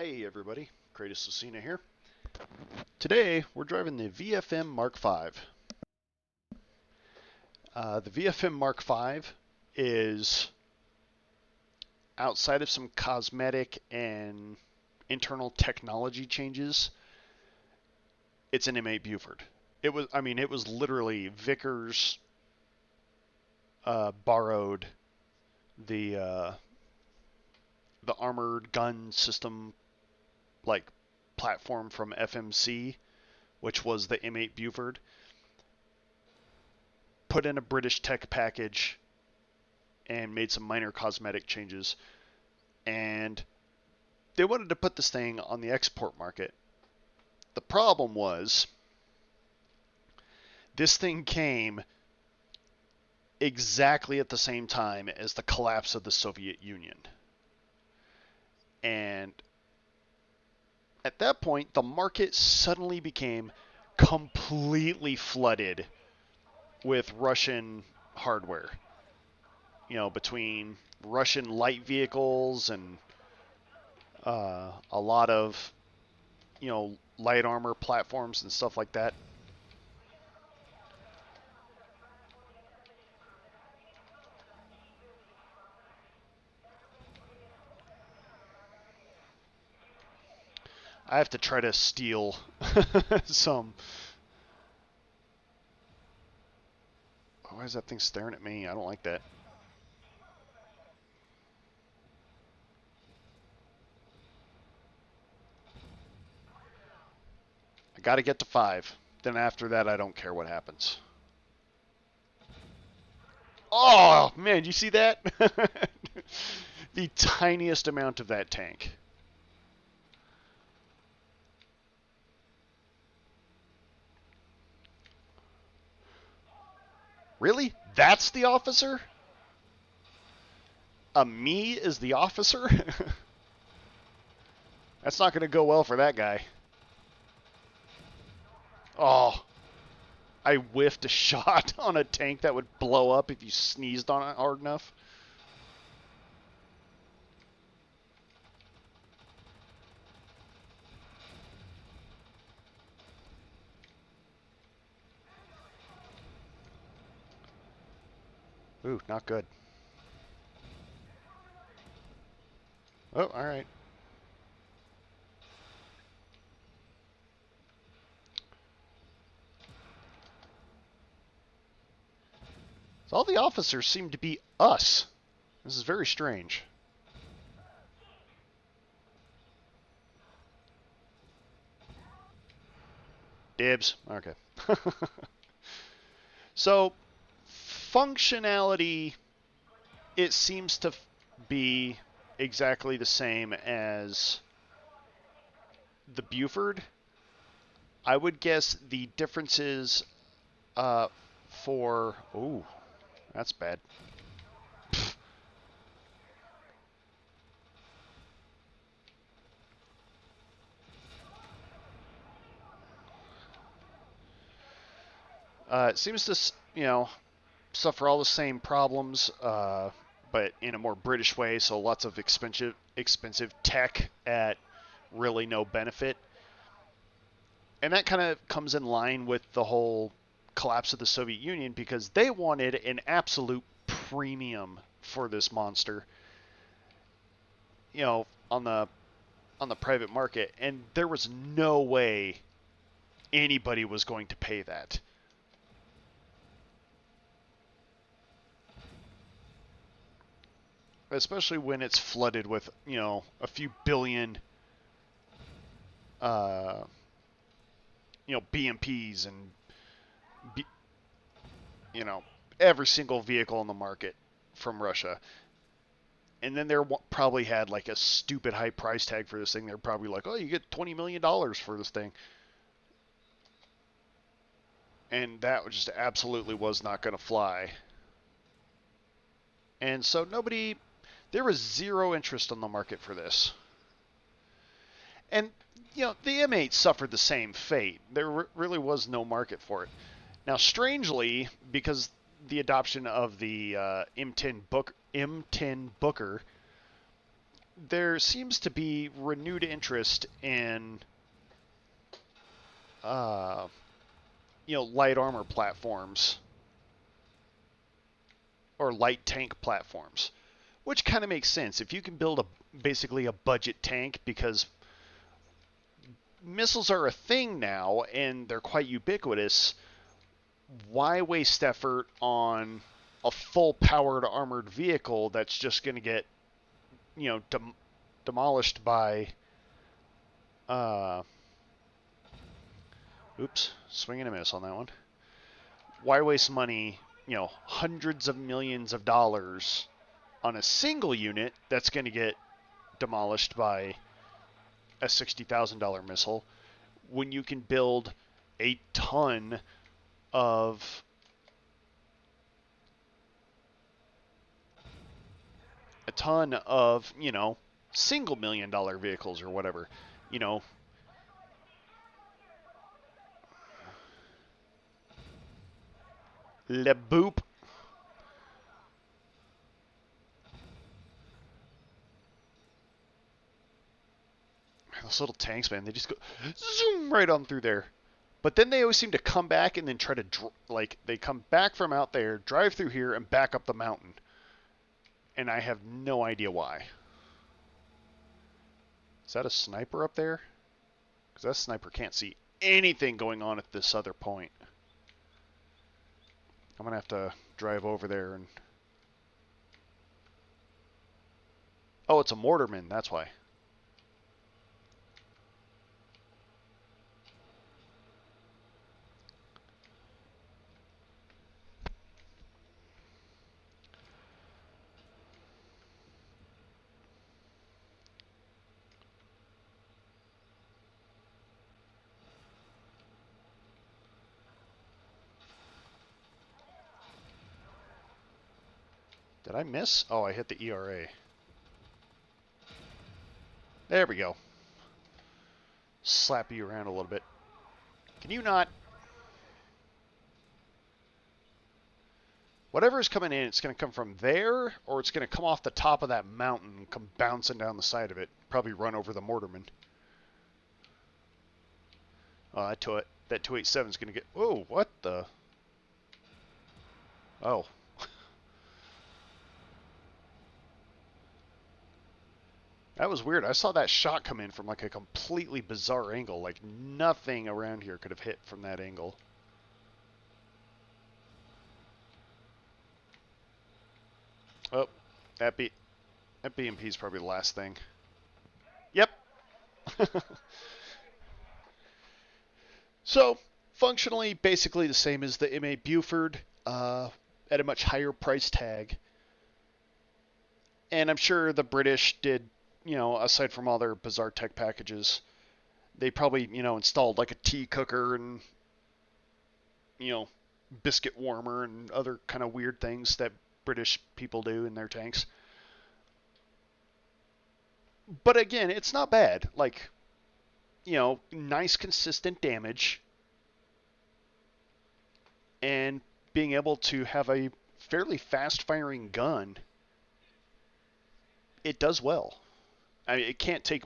Hey everybody, Kratos Lucina here. Today we're driving the VFM Mk.5. The VFM Mk.5 is, outside of some cosmetic and internal technology changes, it's an M8 Buford. It was literally Vickers borrowed the uh, the armored gun system like platform from FMC, which was the M8 Buford, put in a British tech package and made some minor cosmetic changes. And they wanted to put this thing on the export market. The problem was this thing came exactly at the same time as the collapse of the Soviet Union. And at that point, the market suddenly became completely flooded with Russian hardware. Between Russian light vehicles and a lot of, light armor platforms and stuff like that. I have to try to steal some. Why is that thing staring at me? I don't like that. I got to get to 5. Then after that, I don't care what happens. Oh, man, you see that? The tiniest amount of that tank. Really? That's the officer? Me is the officer? That's not going to go well for that guy. Oh, I whiffed a shot on a tank that would blow up if you sneezed on it hard enough. Ooh, not good. Oh, alright. So all the officers seem to be us. This is very strange. Dibs. Okay. So, functionality, it seems to be exactly the same as the Buford. I would guess the differences for... Ooh, that's bad. It seems to, suffer all the same problems, but in a more British way. So lots of expensive tech at really no benefit, and that kind of comes in line with the whole collapse of the Soviet Union because they wanted an absolute premium for this monster, on the private market, and there was no way anybody was going to pay that. Especially when it's flooded with, a few billion, uh, BMPs and, B, you know, every single vehicle on the market from Russia. And then they're probably had like a stupid high price tag for this thing. They're probably like, oh, you get $20 million for this thing. And that just absolutely was not going to fly. And so there was zero interest on the market for this. And, the M8 suffered the same fate. There really was no market for it. Now, strangely, because the adoption of the M10 Booker, there seems to be renewed interest in, uh, light armor platforms or light tank platforms, which kind of makes sense. If you can build basically a budget tank, because missiles are a thing now and they're quite ubiquitous, why waste effort on a full powered armored vehicle that's just going to get, demolished by, uh, oops, swing and a miss on that one. Why waste money, hundreds of millions of dollars on a single unit that's going to get demolished by a $60,000 missile when you can build a ton of single $1 million vehicles or whatever, you know. Le boop. Those little tanks, man, they just go zoom right on through there. But then they always seem to come back and then try to, they come back from out there, drive through here, and back up the mountain. And I have no idea why. Is that a sniper up there? Because that sniper can't see anything going on at this other point. I'm going to have to drive over there and... Oh, it's a mortarman, that's why. Did I miss? Oh, I hit the ERA. There we go. Slap you around a little bit. Can you not? Whatever is coming in, it's going to come from there, or it's going to come off the top of that mountain and come bouncing down the side of it. Probably run over the mortarman. Oh, that 287 is going to get... Oh, what the... Oh. That was weird. I saw that shot come in from like a completely bizarre angle. Like nothing around here could have hit from that angle. Oh, that BMP is probably the last thing. Yep. So, functionally, basically the same as the M8 Buford, at a much higher price tag. And I'm sure the British did, aside from all their bizarre tech packages, they probably, installed like a tea cooker and, biscuit warmer and other kind of weird things that British people do in their tanks. But again, it's not bad. Like, nice consistent damage and being able to have a fairly fast firing gun. It does well. I mean, it can't take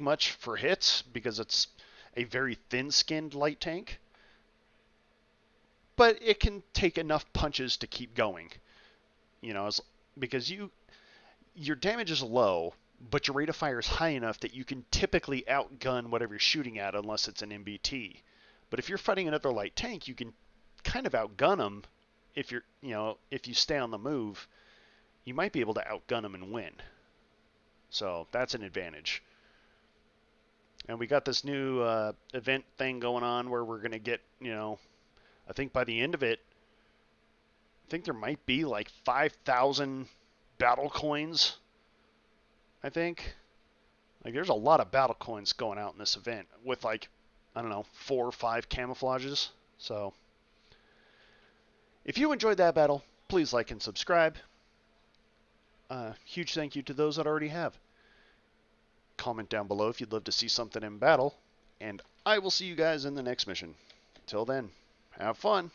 much for hits because it's a very thin-skinned light tank, but it can take enough punches to keep going. Because your damage is low, but your rate of fire is high enough that you can typically outgun whatever you're shooting at, unless it's an MBT. But if you're fighting another light tank, you can kind of outgun them if if you stay on the move. You might be able to outgun them and win. So that's an advantage. And we got this new event thing going on where we're going to get, I think by the end of it, I think there might be like 5,000 battle coins. I think. Like there's a lot of battle coins going out in this event with like, I don't know, 4 or 5 camouflages. So if you enjoyed that battle, please like and subscribe. Huge thank you to those that already have. Comment down below if you'd love to see something in battle, and I will see you guys in the next mission. Until then, have fun.